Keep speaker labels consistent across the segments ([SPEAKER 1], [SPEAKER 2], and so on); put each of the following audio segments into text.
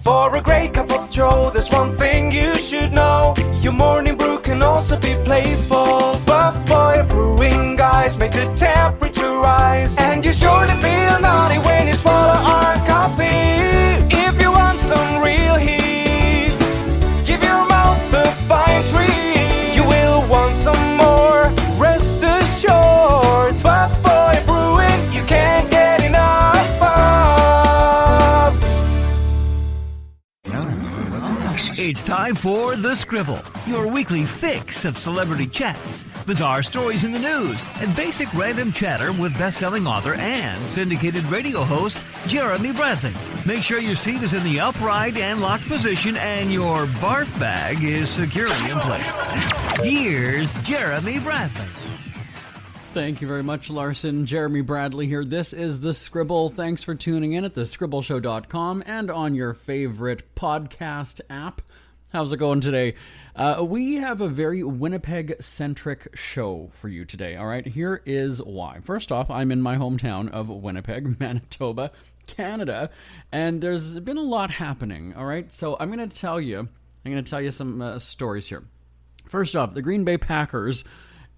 [SPEAKER 1] For a great cup of joe, there's one thing you should know. Your morning brew can also be playful. Buff Boy Brewing guys make the temperature rise, and you surely feel naughty when you swallow our coffee. If you want some real heat, give your mouth a fine treat. You will want some more, rest assured. Buff Boy Brewing, you can't get enough of.
[SPEAKER 2] It's time for The Scribble, your weekly fix of celebrity chats, bizarre stories in the news, and basic random chatter with best-selling author and syndicated radio host Jeremy Bradley. Make sure your seat is in the upright and locked position and your barf bag is securely in place. Here's Jeremy Bradley.
[SPEAKER 3] Thank you very much, Larson. Jeremy Bradley here. This is The Scribble. Thanks for tuning in at thescribbleshow.com and on your favorite podcast app. How's it going today? We have a very Winnipeg-centric show for you today, all right? Here is why. First off, I'm in my hometown of Winnipeg, Manitoba, Canada, and there's been a lot happening, all right? So I'm going to tell you some stories here. First off, the Green Bay Packers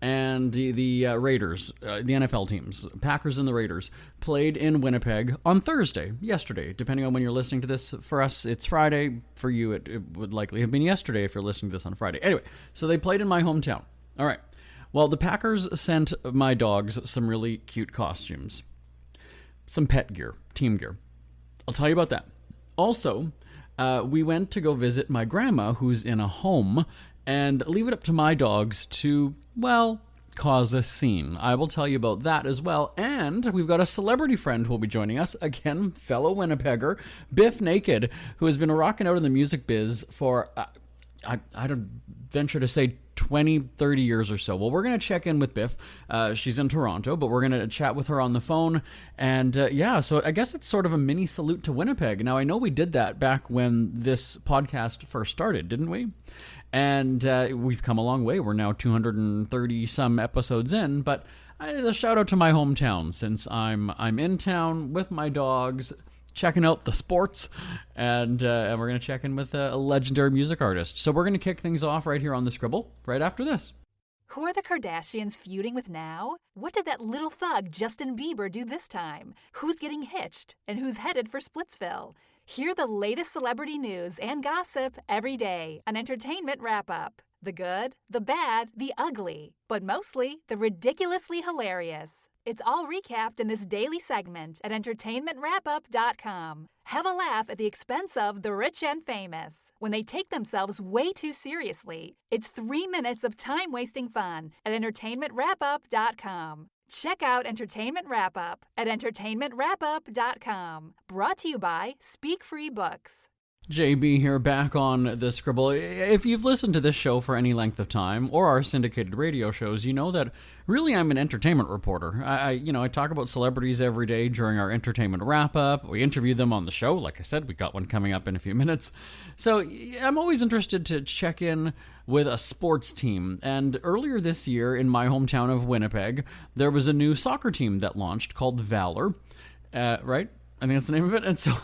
[SPEAKER 3] and the Raiders, the NFL teams, Packers and the Raiders, played in Winnipeg on Thursday, yesterday, depending on when you're listening to this. For us, it's Friday. For you, it would likely have been yesterday if you're listening to this on Friday. Anyway, so they played in my hometown. All right. Well, the Packers sent my dogs some really cute costumes, some pet gear, team gear. I'll tell you about that. Also, we went to go visit my grandma, who's in a home, and leave it up to my dogs to, well, cause a scene. I will tell you about that as well. And we've got a celebrity friend who will be joining us. Again, fellow Winnipegger, Bif Naked, who has been rocking out in the music biz for, I don't venture to say 20, 30 years or so. Well, we're going to check in with Bif. She's in Toronto, but we're going to chat with her on the phone. And so I guess it's sort of a mini salute to Winnipeg. Now, I know we did that back when this podcast first started, didn't we? And we've come a long way. We're now 230 some episodes in, but a shout out to my hometown since I'm in town with my dogs, checking out the sports, and we're going to check in with a legendary music artist. So we're going to kick things off right here on The Scribble right after this.
[SPEAKER 4] Who are the Kardashians feuding with now? What did that little thug Justin Bieber do this time? Who's getting hitched? And who's headed for Splitsville? Hear the latest celebrity news and gossip every day on Entertainment Wrap-Up. The good, the bad, the ugly, but mostly the ridiculously hilarious. It's all recapped in this daily segment at entertainmentwrapup.com. Have a laugh at the expense of the rich and famous when they take themselves way too seriously. It's 3 minutes of time-wasting fun at entertainmentwrapup.com. Check out Entertainment Wrap-Up at entertainmentwrapup.com. Brought to you by Speak Free Books.
[SPEAKER 3] JB here, back on The Scribble. If you've listened to this show for any length of time, or our syndicated radio shows, you know that really I'm an entertainment reporter. I talk about celebrities every day during our entertainment wrap-up. We interview them on the show. Like I said, we got one coming up in a few minutes. So I'm always interested to check in with a sports team. And earlier this year, in my hometown of Winnipeg, there was a new soccer team that launched called Valor. Right? I think that's the name of it. And so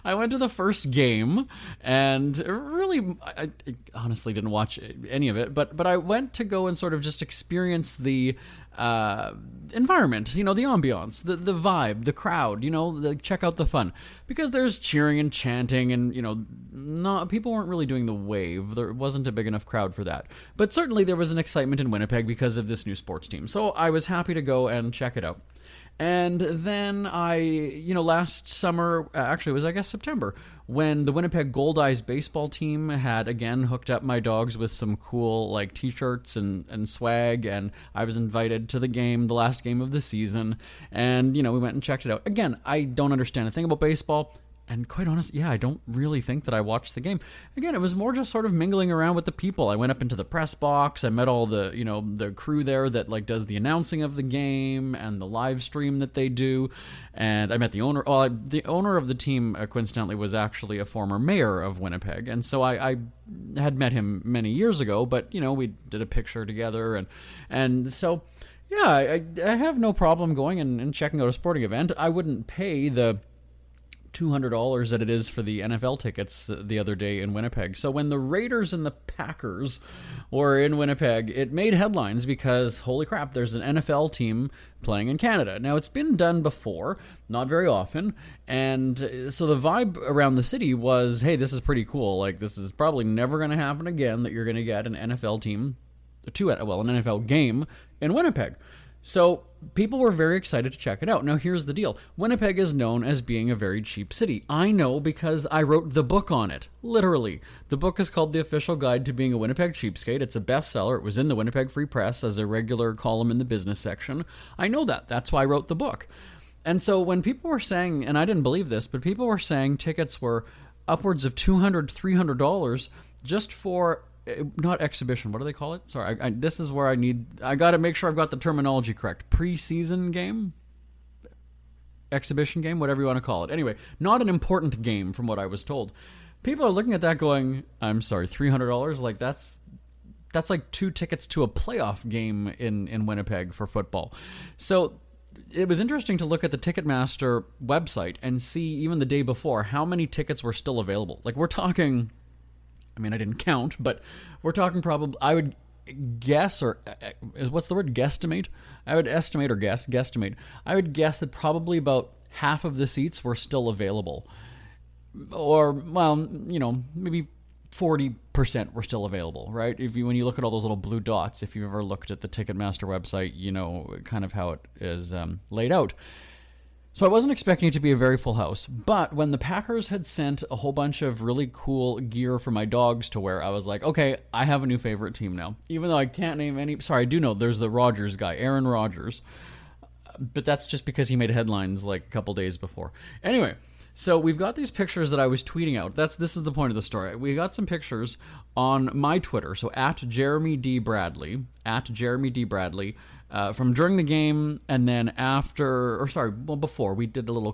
[SPEAKER 3] I went to the first game, and really, I honestly didn't watch any of it, but I went to go and sort of just experience the environment, the ambiance, the vibe, the crowd, check out the fun. Because there's cheering and chanting and, people weren't really doing the wave. There wasn't a big enough crowd for that. But certainly there was an excitement in Winnipeg because of this new sports team. So I was happy to go and check it out. And then last summer, actually it was, I guess, September, when the Winnipeg Goldeyes baseball team had, again, hooked up my dogs with some cool, t-shirts and swag, and I was invited to the game, the last game of the season, and, we went and checked it out. Again, I don't understand a thing about baseball. And quite honestly, I don't really think that I watched the game. Again, it was more just sort of mingling around with the people. I went up into the press box. I met all the, the crew there that does the announcing of the game and the live stream that they do. And I met the owner. Well, the owner of the team, coincidentally, was actually a former mayor of Winnipeg. And so I had met him many years ago, but, we did a picture together. And so, yeah, I have no problem going and checking out a sporting event. I wouldn't pay the $200 that it is for the NFL tickets the other day in Winnipeg. So when the Raiders and the Packers were in Winnipeg, it made headlines because, holy crap, there's an NFL team playing in Canada. Now, it's been done before, not very often, and so the vibe around the city was, hey, this is pretty cool. Like, this is probably never going to happen again, that you're going to get an NFL team, an NFL game in Winnipeg. So people were very excited to check it out. Now, here's the deal. Winnipeg is known as being a very cheap city. I know because I wrote the book on it. Literally. The book is called The Official Guide to Being a Winnipeg Cheapskate. It's a bestseller. It was in the Winnipeg Free Press as a regular column in the business section. I know that. That's why I wrote the book. And so when people were saying, and I didn't believe this, but people were saying tickets were upwards of $200, $300 just for... not exhibition, what do they call it? Sorry, this is where I got to make sure I've got the terminology correct. Preseason game? Exhibition game? Whatever you want to call it. Anyway, not an important game from what I was told. People are looking at that going, I'm sorry, $300? Like, that's like 2 tickets to a playoff game in Winnipeg for football. So it was interesting to look at the Ticketmaster website and see, even the day before, how many tickets were still available. Like, we're talking... I mean, I didn't count, but we're talking probably, I would guess, or what's the word, guesstimate? I would estimate or guesstimate. I would guess that probably about half of the seats were still available. Or, well, you know, maybe 40% were still available, right? When you look at all those little blue dots, if you've ever looked at the Ticketmaster website, you know kind of how it is laid out. So I wasn't expecting it to be a very full house, but when the Packers had sent a whole bunch of really cool gear for my dogs to wear, I was like, okay, I have a new favorite team now. Even though I can't name any... Sorry, I do know there's the Rodgers guy, Aaron Rodgers, but that's just because he made headlines like a couple days before. Anyway, so we've got these pictures that I was tweeting out. This is the point of the story. We got some pictures on my Twitter, so at Jeremy D. Bradley, from during the game, and then before, we did a little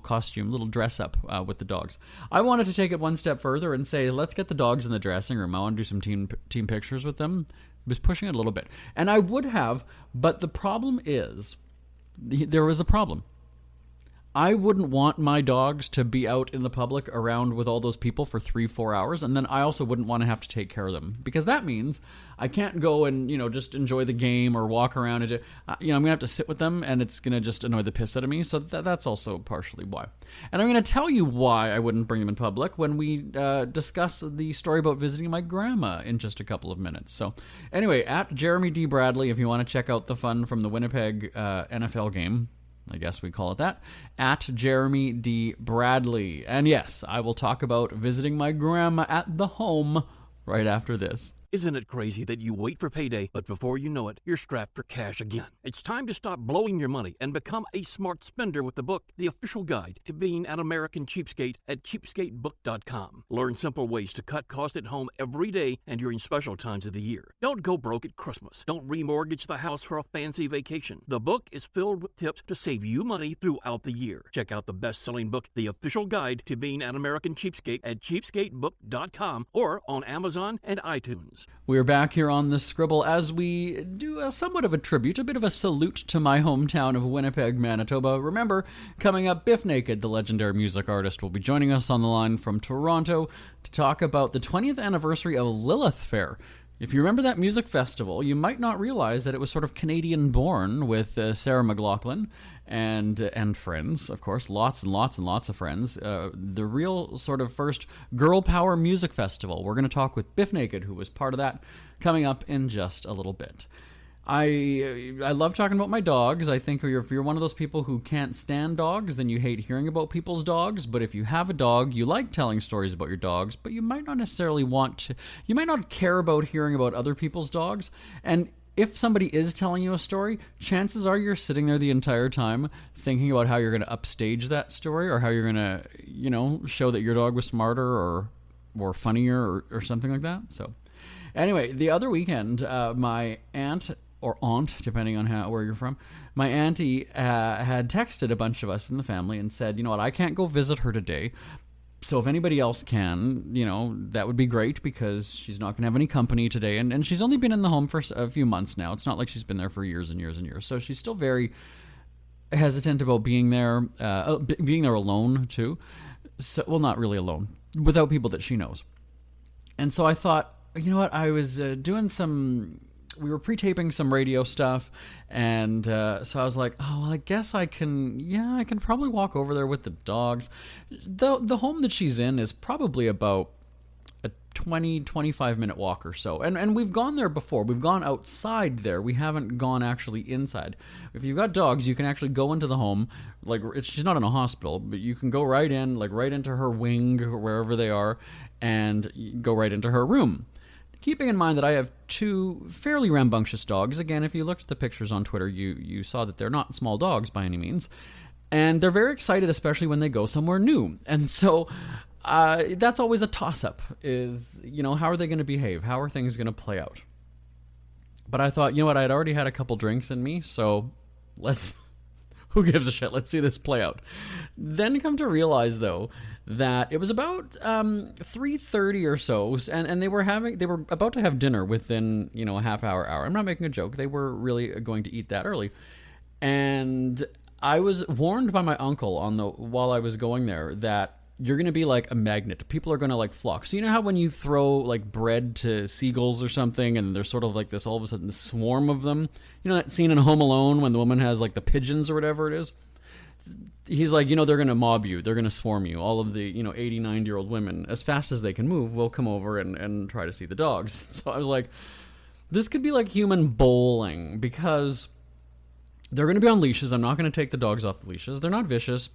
[SPEAKER 3] dress up with the dogs. I wanted to take it one step further and say, let's get the dogs in the dressing room. I want to do some team pictures with them. I was pushing it a little bit. And I would have, but the problem is, there was a problem. I wouldn't want my dogs to be out in the public around with all those people for 3-4 hours, and then I also wouldn't want to have to take care of them, because that means I can't go and, just enjoy the game or walk around. I'm going to have to sit with them, and it's going to just annoy the piss out of me, so that's also partially why. And I'm going to tell you why I wouldn't bring them in public when we discuss the story about visiting my grandma in just a couple of minutes. So anyway, at Jeremy D. Bradley, if you want to check out the fun from the Winnipeg NFL game, I guess we call it that, at Jeremy D. Bradley. And yes, I will talk about visiting my grandma at the home right after this.
[SPEAKER 5] Isn't it crazy that you wait for payday, but before you know it, you're strapped for cash again? It's time to stop blowing your money and become a smart spender with the book, The Official Guide to Being an American Cheapskate, at cheapskatebook.com. Learn simple ways to cut costs at home every day and during special times of the year. Don't go broke at Christmas. Don't remortgage the house for a fancy vacation. The book is filled with tips to save you money throughout the year. Check out the best-selling book, The Official Guide to Being an American Cheapskate, at cheapskatebook.com or on Amazon and iTunes.
[SPEAKER 3] We're back here on the Scribble as we do somewhat of a tribute, a bit of a salute to my hometown of Winnipeg, Manitoba. Remember, coming up, Bif Naked, the legendary music artist, will be joining us on the line from Toronto to talk about the 20th anniversary of Lilith Fair. If you remember that music festival, you might not realize that it was sort of Canadian-born with Sarah McLachlan and friends, of course, lots and lots and lots of friends. The real sort of first girl power music festival. We're going to talk with Bif Naked, who was part of that, coming up in just a little bit. I love talking about my dogs. I think if you're one of those people who can't stand dogs, then you hate hearing about people's dogs. But if you have a dog, you like telling stories about your dogs, but you might not necessarily you might not care about hearing about other people's dogs. And if somebody is telling you a story, chances are you're sitting there the entire time thinking about how you're going to upstage that story, or how you're going to, show that your dog was smarter or more funnier or something like that. So anyway, the other weekend, my aunt, or aunt, depending on where you're from, my auntie had texted a bunch of us in the family and said, you know what, I can't go visit her today. So if anybody else can, that would be great, because she's not going to have any company today. And she's only been in the home for a few months now. It's not like she's been there for years and years and years. So she's still very hesitant about being there alone too. So, well, not really alone, without people that she knows. And so I thought, you know what, I was we were pre-taping some radio stuff, and so I was like, oh, well, I guess I can probably walk over there with the dogs. The home that she's in is probably about a 25 minute walk or so. And we've gone there before. We've gone outside there. We haven't gone actually inside. If you've got dogs, you can actually go into the home. Like, she's not in a hospital, but you can go right in, like right into her wing or wherever they are, and go right into her room. Keeping in mind that I have two fairly rambunctious dogs. Again, if you looked at the pictures on Twitter, you saw that they're not small dogs by any means. And they're very excited, especially when they go somewhere new. And so that's always a toss-up, is, how are they going to behave? How are things going to play out? But I thought, I'd already had a couple drinks in me, so who gives a shit? Let's see this play out. Then come to realize, though, that it was about 3:30 or so, and they were about to have dinner within, a half hour. I'm not making a joke. They were really going to eat that early. And I was warned by my uncle while I was going there that you're going to be like a magnet. People are going to flock. So you know how when you throw bread to seagulls or something, and there's sort of this all of a sudden swarm of them? You know that scene in Home Alone when the woman has the pigeons or whatever it is? He's like, they're going to mob you. They're going to swarm you. All of the, 80, 90-year-old women, as fast as they can move, will come over and try to see the dogs. So I was like, this could be like human bowling, because they're going to be on leashes. I'm not going to take the dogs off the leashes. They're not vicious.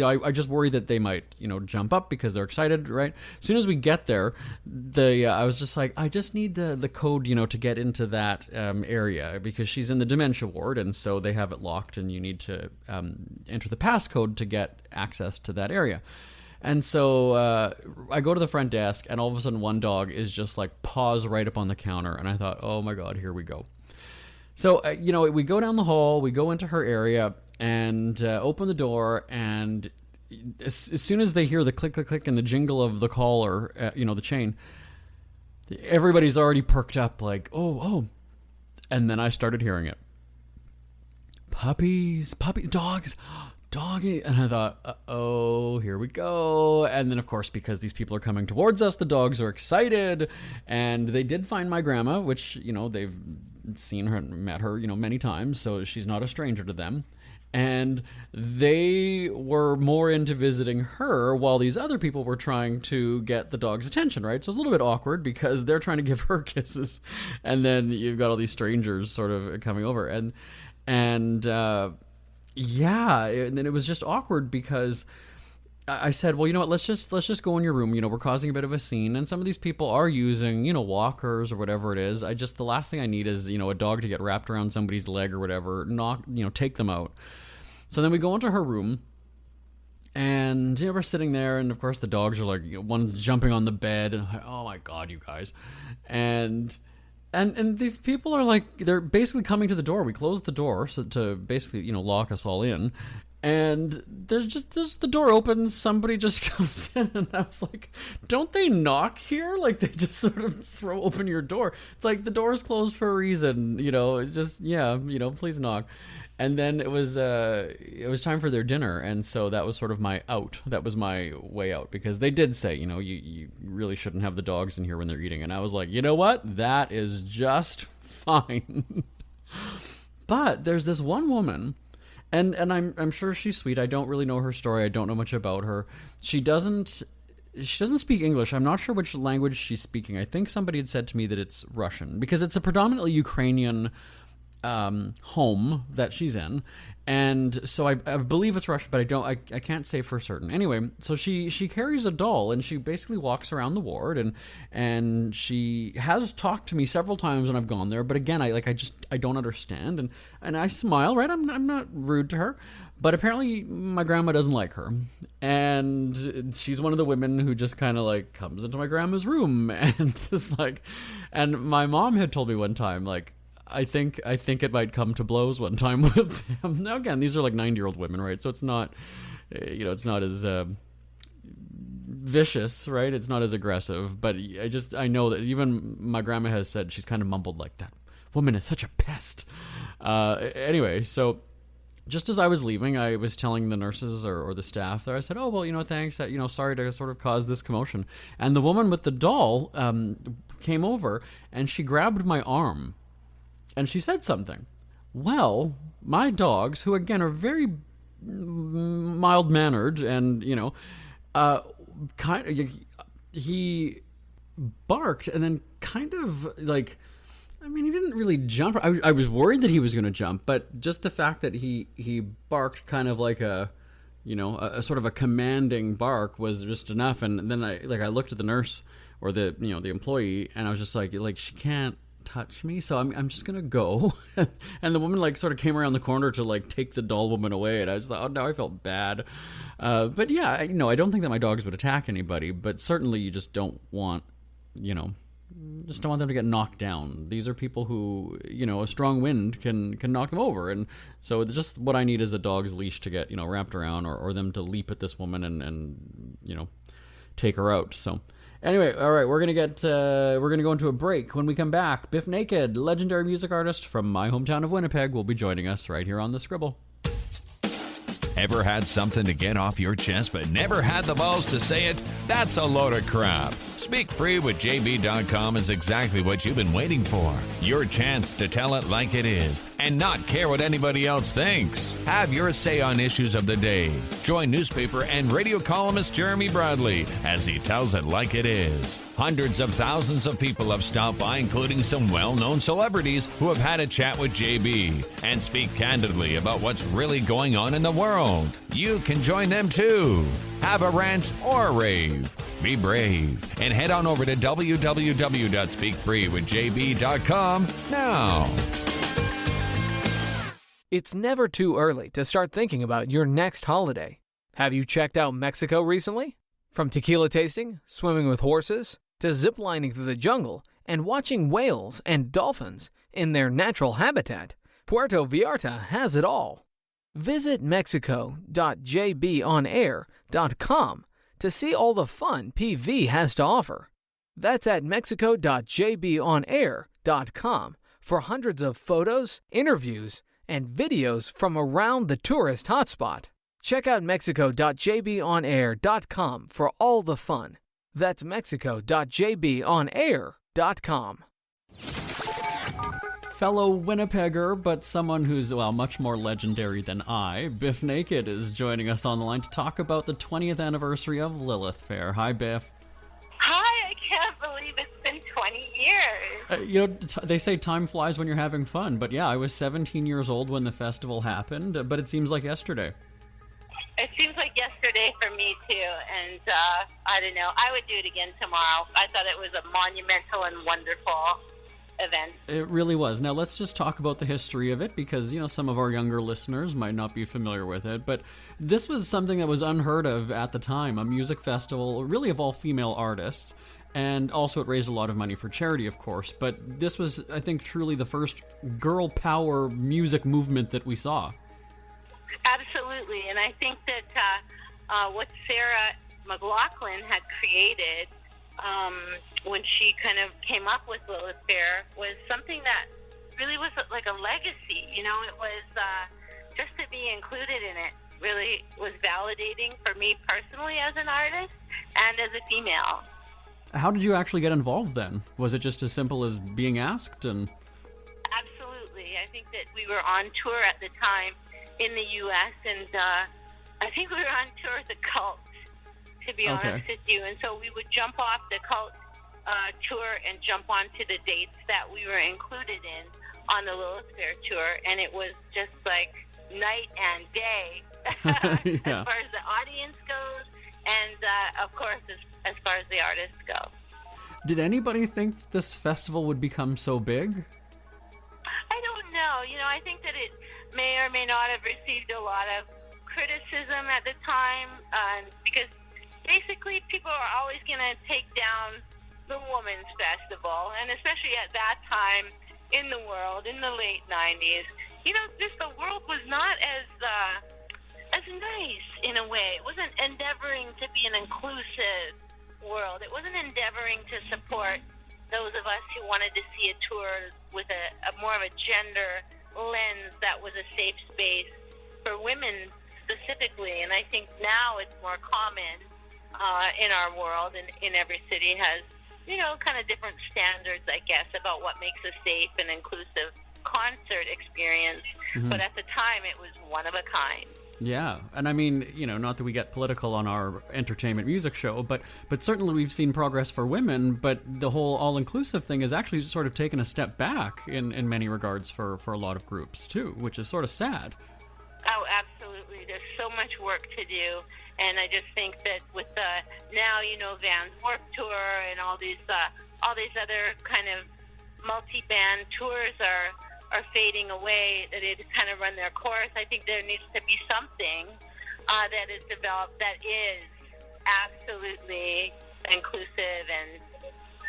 [SPEAKER 3] I just worry that they might, jump up because they're excited, right? As soon as we get there, I was just like, I just need the code, to get into that area, because she's in the dementia ward, and so they have it locked, and you need to enter the passcode to get access to that area. And so I go to the front desk, and all of a sudden one dog is just paws right up on the counter, and I thought, oh my God, here we go. So, we go down the hall, we go into her area, and open the door, and as soon as they hear the click, click, click, and the jingle of the collar, the chain, everybody's already perked up, oh. And then I started hearing it. Puppies, dogs, doggy. And I thought, oh, here we go. And then, of course, because these people are coming towards us, the dogs are excited, and they did find my grandma, which, they've seen her and met her, many times, so she's not a stranger to them. And they were more into visiting her while these other people were trying to get the dog's attention, right? So it's a little bit awkward because they're trying to give her kisses, and then you've got all these strangers sort of coming over. And then it was just awkward because I said, well, you know what, let's just go in your room. We're causing a bit of a scene, and some of these people are using, walkers or whatever it is. The last thing I need is, a dog to get wrapped around somebody's leg or whatever, take them out. So then we go into her room, and, we're sitting there, and of course the dogs are one's jumping on the bed, and I'm like, oh my God, you guys. And these people are they're basically coming to the door. We closed the door to basically, lock us all in. And there's the door opens, somebody just comes in, and I was like, don't they knock here? They just sort of throw open your door. It's the door's closed for a reason, please knock. And then it was time for their dinner, and so that was sort of my out. That was my way out, because they did say, you really shouldn't have the dogs in here when they're eating. And I was like, you know what? That is just fine. But there's this one woman, and I'm sure she's sweet. I don't really know her story. I don't know much about her. She doesn't speak English. I'm not sure which language she's speaking. I think somebody had said to me that it's Russian, because it's a predominantly Ukrainian home that she's in, and so I believe it's Russian, but I can't say for certain. Anyway, so she carries a doll, and she basically walks around the ward, and she has talked to me several times when I've gone there, but again, I don't understand, and I smile, right? I'm not rude to her, but apparently my grandma doesn't like her, and she's one of the women who just kind of comes into my grandma's room and just and my mom had told me one time, I think it might come to blows one time with them. Now again, these are 90-year-old women, right? So it's not, it's not as vicious, right? It's not as aggressive. But I know that even my grandma has said, she's kind of mumbled that woman is such a pest. Anyway, so just as I was leaving, I was telling the nurses or the staff there, I said, oh, well, thanks, sorry to sort of cause this commotion. And the woman with the doll came over, and she grabbed my arm, and she said something. Well, my dogs, who again are very mild-mannered and, he barked and then kind of like, he didn't really jump. I was worried that he was going to jump, but just the fact that he barked kind of like a sort of a commanding bark was just enough. And then I looked at the nurse or the employee, and I was just like she can't touch me, so I'm just gonna go. And the woman sort of came around the corner to take the doll woman away, and I was like, oh no, I felt bad. But yeah, I don't think that my dogs would attack anybody, but certainly you just don't want just don't want them to get knocked down. These are people who a strong wind can knock them over, and so just what I need is a dog's leash to get wrapped around, or them to leap at this woman and take her out. So anyway, all right, we're gonna go into a break. When we come back, Bif Naked, legendary music artist from my hometown of Winnipeg, will be joining us right here on the Scribble.
[SPEAKER 6] Ever had something to get off your chest but never had the balls to say it? That's a load of crap. Speak Free with JB.com is exactly what you've been waiting for. Your chance to tell it like it is and not care what anybody else thinks. Have your say on issues of the day. Join newspaper and radio columnist Jeremy Bradley as he tells it like it is. Hundreds of thousands of people have stopped by, including some well-known celebrities who have had a chat with JB and speak candidly about what's really going on in the world. You can join them too. Have a rant or a rave. Be brave and head on over to www.speakfreewithjb.com now.
[SPEAKER 7] It's never too early to start thinking about your next holiday. Have you checked out Mexico recently? From tequila tasting, swimming with horses, to ziplining through the jungle and watching whales and dolphins in their natural habitat, Puerto Vallarta has it all. Visit mexico.jbonair.com to see all the fun PV has to offer. That's at mexico.jbonair.com for hundreds of photos, interviews, and videos from around the tourist hotspot. Check out mexico.jbonair.com for all the fun. That's mexico.jbonair.com.
[SPEAKER 3] Fellow Winnipegger, but someone who's, much more legendary than I, Bif Naked is joining us on the line to talk about the 20th anniversary of Lilith Fair. Hi, Bif.
[SPEAKER 8] Hi, I can't believe it's been 20 years.
[SPEAKER 3] They say time flies when you're having fun, but yeah, I was 17 years old when the festival happened, but it seems like yesterday.
[SPEAKER 8] It seems like yesterday for me, too, and I don't know. I would do it again tomorrow. I thought it was a monumental and wonderful event.
[SPEAKER 3] It really was. Now, let's just talk about the history of it, because, some of our younger listeners might not be familiar with it, but this was something that was unheard of at the time, a music festival, really of all female artists, and also it raised a lot of money for charity, of course, but this was, I think, truly the first girl power music movement that we saw.
[SPEAKER 8] Absolutely, and I think that what Sarah McLachlan had created when she kind of came up with Lilith Fair was something that really was like a legacy. It was just to be included in it really was validating for me personally as an artist and as a female.
[SPEAKER 3] How did you actually get involved then? Was it just as simple as being asked? And
[SPEAKER 8] Absolutely. I think that we were on tour at the time in the U.S., and I think we were on tour with the Cult, to be honest with you. And so we would jump off the Cult tour and jump onto the dates that we were included in on the Lilith Fair tour, and it was just like night and day as far as the audience goes, and of course as far as the artists go.
[SPEAKER 3] Did anybody think this festival would become so big?
[SPEAKER 8] I don't know. I think that it may or may not have received a lot of criticism at the time, because basically people are always going to take down the women's festival, and especially at that time in the world, in the late 90s, the world was not as nice in a way. It wasn't endeavoring to be an inclusive world. It wasn't endeavoring to support those of us who wanted to see a tour with a more of a gender lens that was a safe space for women specifically, and I think now it's more common in our world, and in every city has, kind of different standards, I guess, about what makes a safe and inclusive concert experience. Mm-hmm. But at the time, it was one of a kind.
[SPEAKER 3] Yeah, and I mean, not that we get political on our entertainment music show, but certainly we've seen progress for women, but the whole all-inclusive thing has actually sort of taken a step back in many regards for a lot of groups, too, which is sort of sad.
[SPEAKER 8] Oh, absolutely. There's so much work to do, and I just think that with now, Van's Warped Tour and all these other kind of multi-band tours are fading away, that it kind of run their course. I think there needs to be something that is developed that is absolutely inclusive and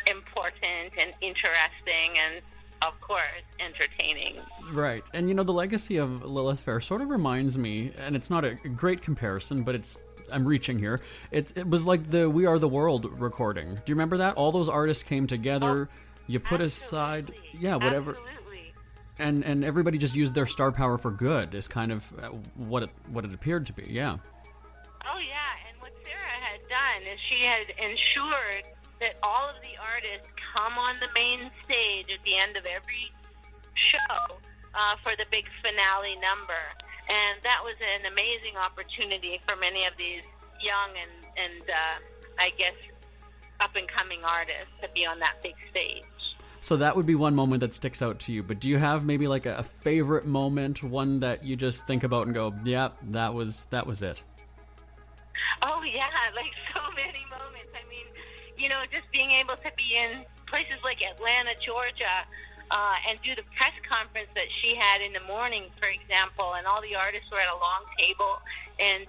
[SPEAKER 8] important and interesting and, of course, entertaining.
[SPEAKER 3] Right. And, the legacy of Lilith Fair sort of reminds me, and it's not a great comparison, but I'm reaching here. It was like the We Are the World recording. Do you remember that? All those artists came together. You put aside, whatever.
[SPEAKER 8] Absolutely.
[SPEAKER 3] And everybody just used their star power for good is kind of what it appeared to be, yeah.
[SPEAKER 8] Oh, yeah, and what Sarah had done is she had ensured that all of the artists come on the main stage at the end of every show for the big finale number. And that was an amazing opportunity for many of these young and I guess, up-and-coming artists to be on that big stage.
[SPEAKER 3] So that would be one moment that sticks out to you. But do you have maybe like a favorite moment, one that you just think about and go, yeah, that was it?
[SPEAKER 8] Oh, yeah, like so many moments. I mean, just being able to be in places like Atlanta, Georgia, and do the press conference that she had in the morning, for example, and all the artists were at a long table. And,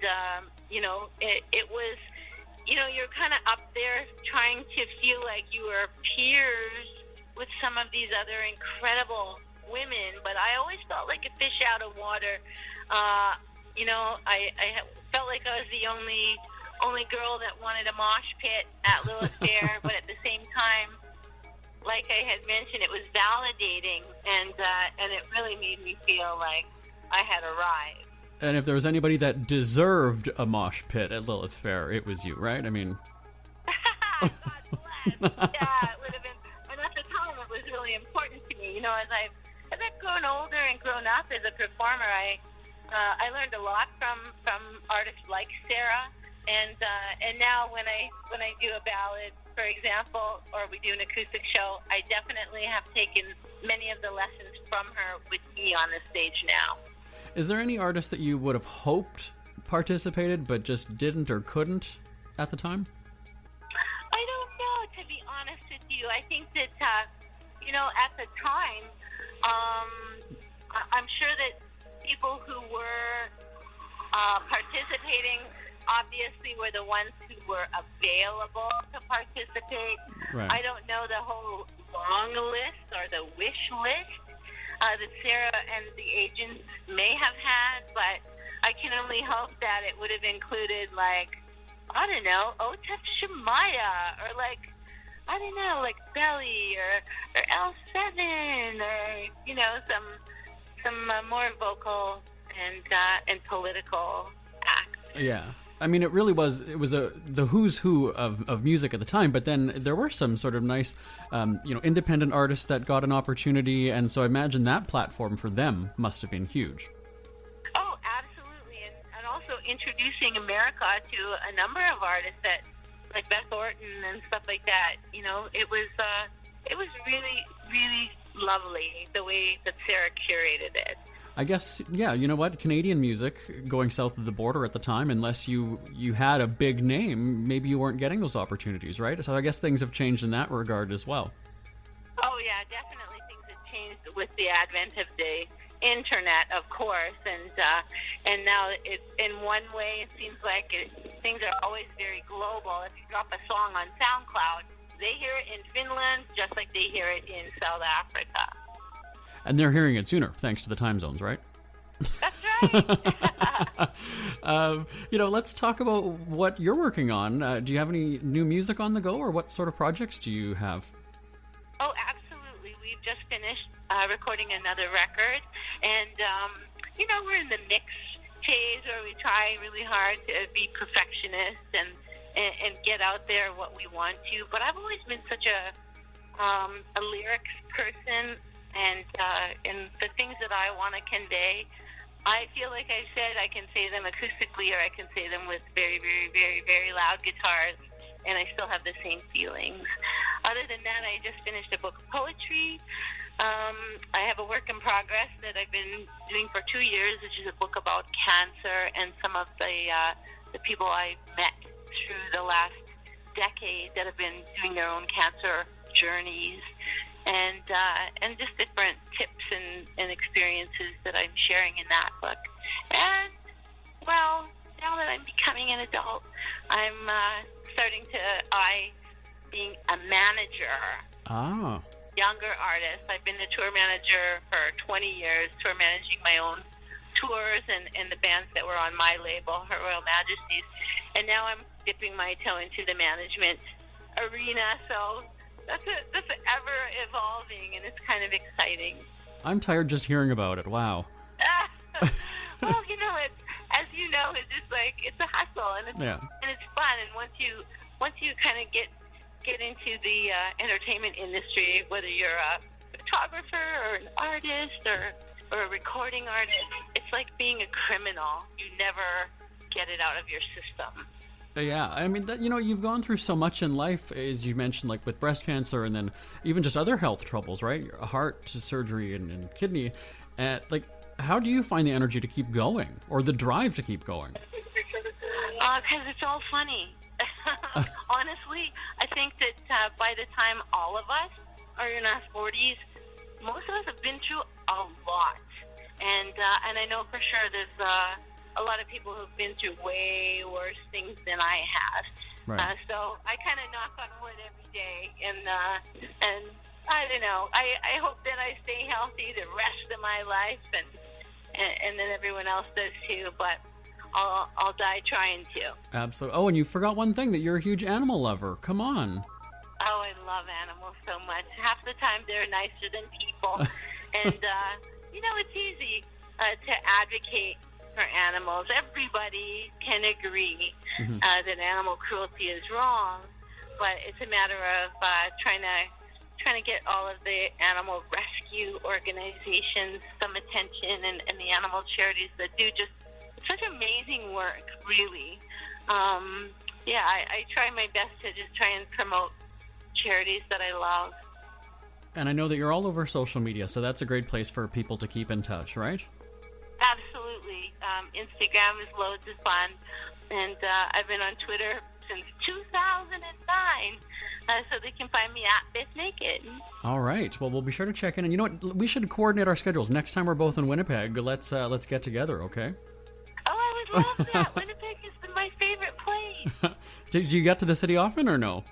[SPEAKER 8] it was, you're kind of up there trying to feel like you were peers with some of these other incredible women, but I always felt like a fish out of water. I felt like I was the only girl that wanted a mosh pit at Lilith Fair, but at the same time, like I had mentioned, it was validating, and it really made me feel like I had arrived.
[SPEAKER 3] And if there was anybody that deserved a mosh pit at Lilith Fair, it was you, right? I mean...
[SPEAKER 8] God bless. Yeah, it would have been... It was really important to me. As I've grown older and grown up as a performer, I learned a lot from artists like Sarah, and now when I do a ballad, for example, or we do an acoustic show, I definitely have taken many of the lessons from her with me on the stage now.
[SPEAKER 3] Is there any artist that you would have hoped participated but just didn't or couldn't at the time?
[SPEAKER 8] I don't know, to be honest with you. I think that at the time, I'm sure that people who were participating obviously were the ones who were available to participate.
[SPEAKER 3] Right.
[SPEAKER 8] I don't know the whole long list or the wish list that Sarah and the agents may have had, but I can only hope that it would have included, like, I don't know, Otep Shemaya, or like Belly or L7, or some more vocal and political acts.
[SPEAKER 3] Yeah. I mean, it was the who's who of music at the time, but then there were some sort of nice, independent artists that got an opportunity, and so I imagine that platform for them must have been huge.
[SPEAKER 8] Oh, absolutely, and also introducing America to a number of artists that, like Beth Orton and stuff like that. It was really, really lovely the way that Sarah curated it.
[SPEAKER 3] I guess, yeah, you know what? Canadian music going south of the border at the time, unless you had a big name, maybe you weren't getting those opportunities, right? So I guess things have changed in that regard as well.
[SPEAKER 8] Oh, yeah, definitely things have changed with the advent of the internet, of course, and now in one way it seems like things are always very global. If you drop a song on SoundCloud, they hear it in Finland just like they hear it in South Africa.
[SPEAKER 3] And they're hearing it sooner, thanks to the time zones, right?
[SPEAKER 8] That's right.
[SPEAKER 3] Let's talk about what you're working on. Do you have any new music on the go, or what sort of projects do you have?
[SPEAKER 8] Oh, absolutely. We've just finished recording another record, and, we're in the mix phase where we try really hard to be perfectionists and get out there what we want to. But I've always been such a lyrics person, and the things that I want to convey, I feel like I said I can say them acoustically, or I can say them with very, very, very, very loud guitars, and I still have the same feelings. Other than that, I just finished a book of poetry. I have a work in progress that I've been doing for 2 years, which is a book about cancer and some of the people I've met through the last decade that have been doing their own cancer journeys, and just different tips and experiences that I'm sharing in that book. And, well, now that I'm becoming an adult, I'm starting to eye being a manager.
[SPEAKER 3] Ah.
[SPEAKER 8] Younger artists. I've been a tour manager for 20 years, tour managing my own tours and the bands that were on my label, Her Royal Majesties. And now I'm dipping my toe into the management arena. So that's ever evolving, and it's kind of exciting.
[SPEAKER 3] I'm tired just hearing about it. Wow.
[SPEAKER 8] Well, as you know, it's just like, it's a hustle, and it's fun. And once you kind of get into the entertainment industry, whether you're a photographer or an artist or a recording artist, it's like being a criminal. You never get it out of your system.
[SPEAKER 3] Yeah, I mean, you've gone through so much in life, as you mentioned, like with breast cancer, and then even just other health troubles, right? Heart surgery and kidney. How do you find the energy to keep going, or the drive to keep going?
[SPEAKER 8] Because it's all funny. Honestly, I think that by the time all of us are in our 40s, most of us have been through a lot. And I know for sure there's a lot of people who've been through way worse things than I have.
[SPEAKER 3] Right.
[SPEAKER 8] So I kind of knock on wood every day, and I don't know. I hope that I stay healthy the rest of my life, and then everyone else does too. But I'll die trying to.
[SPEAKER 3] Absolutely. Oh, and you forgot one thing, that you're a huge animal lover. Come on.
[SPEAKER 8] Oh, I love animals so much. Half the time they're nicer than people. And, it's easy to advocate for animals. Everybody can agree that animal cruelty is wrong, but it's a matter of trying to get all of the animal rescue organizations some attention, and the animal charities that do just such amazing work, really. I try my best to just try and promote charities that I love.
[SPEAKER 3] And I know that you're all over social media, so that's a great place for people to keep in touch, right?
[SPEAKER 8] Absolutely. Instagram is loads of fun, and I've been on Twitter since 2009, so they can find me at Bif Naked. All
[SPEAKER 3] right. Well, we'll be sure to check in, and you know what? We should coordinate our schedules. Next time we're both in Winnipeg, let's get together, okay?
[SPEAKER 8] Oh, I would love that. Winnipeg has been my favorite place.
[SPEAKER 3] Did you get to the city often or no?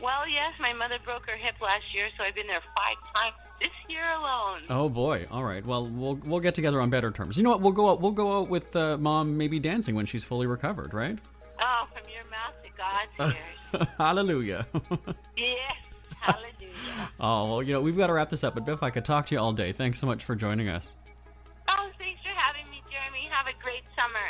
[SPEAKER 8] Well, yes. My mother broke her hip last year, so I've been there 5 times this year alone.
[SPEAKER 3] Oh boy! All right. Well, we'll get together on better terms. You know what? We'll go out with Mom, maybe dancing when she's fully recovered, right?
[SPEAKER 8] Oh, from your mouth to God's ears.
[SPEAKER 3] Hallelujah.
[SPEAKER 8] Yes. Hallelujah.
[SPEAKER 3] Oh well, we've got to wrap this up. But Bif, I could talk to you all day. Thanks so much for joining us.
[SPEAKER 8] Oh, thanks for having me, Jeremy. Have a great summer.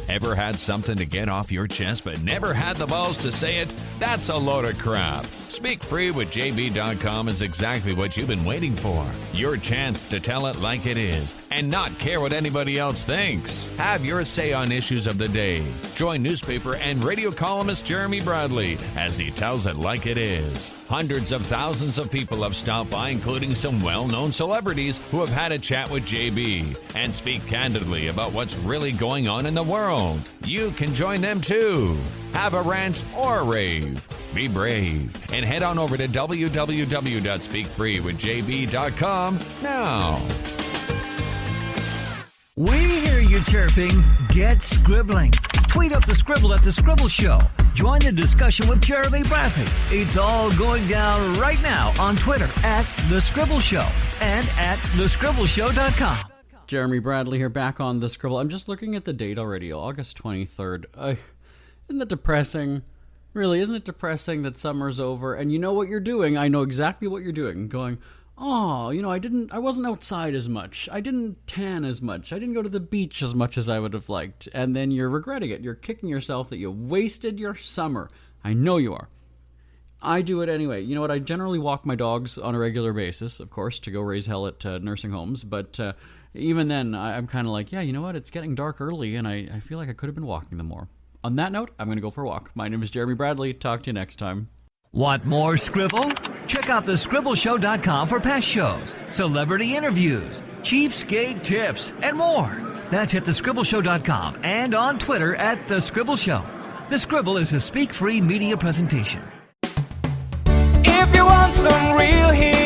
[SPEAKER 6] Ever had something to get off your chest but never had the balls to say it? That's a load of crap. Speak Free with JB.com is exactly what you've been waiting for. Your chance to tell it like it is and not care what anybody else thinks. Have your say on issues of the day. Join newspaper and radio columnist Jeremy Bradley as he tells it like it is. Hundreds of thousands of people have stopped by, including some well-known celebrities who have had a chat with JB and speak candidly about what's really going on in the world. You can join them too. Have a rant or a rave. Be brave and head on over to www.speakfreewithjb.com now.
[SPEAKER 2] We hear you chirping. Get scribbling. Tweet up the Scribble at The Scribble Show. Join the discussion with Jeremy Bradley. It's all going down right now on Twitter at The Scribble Show and at thescribbleshow.com.
[SPEAKER 3] Jeremy Bradley here, back on The Scribble. I'm just looking at the date already, August 23rd. Isn't that depressing? Really, isn't it depressing that summer's over and you know what you're doing? I know exactly what you're doing. Going, oh, I wasn't outside as much. I didn't tan as much. I didn't go to the beach as much as I would have liked. And then you're regretting it. You're kicking yourself that you wasted your summer. I know you are. I do it anyway. You know what? I generally walk my dogs on a regular basis, of course, to go raise hell at nursing homes. But even then, I'm kind of like, yeah, you know what? It's getting dark early, and I feel like I could have been walking them more. On that note, I'm going to go for a walk. My name is Jeremy Bradley. Talk to you next time.
[SPEAKER 2] Want more Scribble? Check out thescribbleshow.com for past shows, celebrity interviews, cheapskate tips, and more. That's at thescribbleshow.com and on Twitter at The Scribble Show. The Scribble is a speak-free media presentation.
[SPEAKER 1] If you want some real heat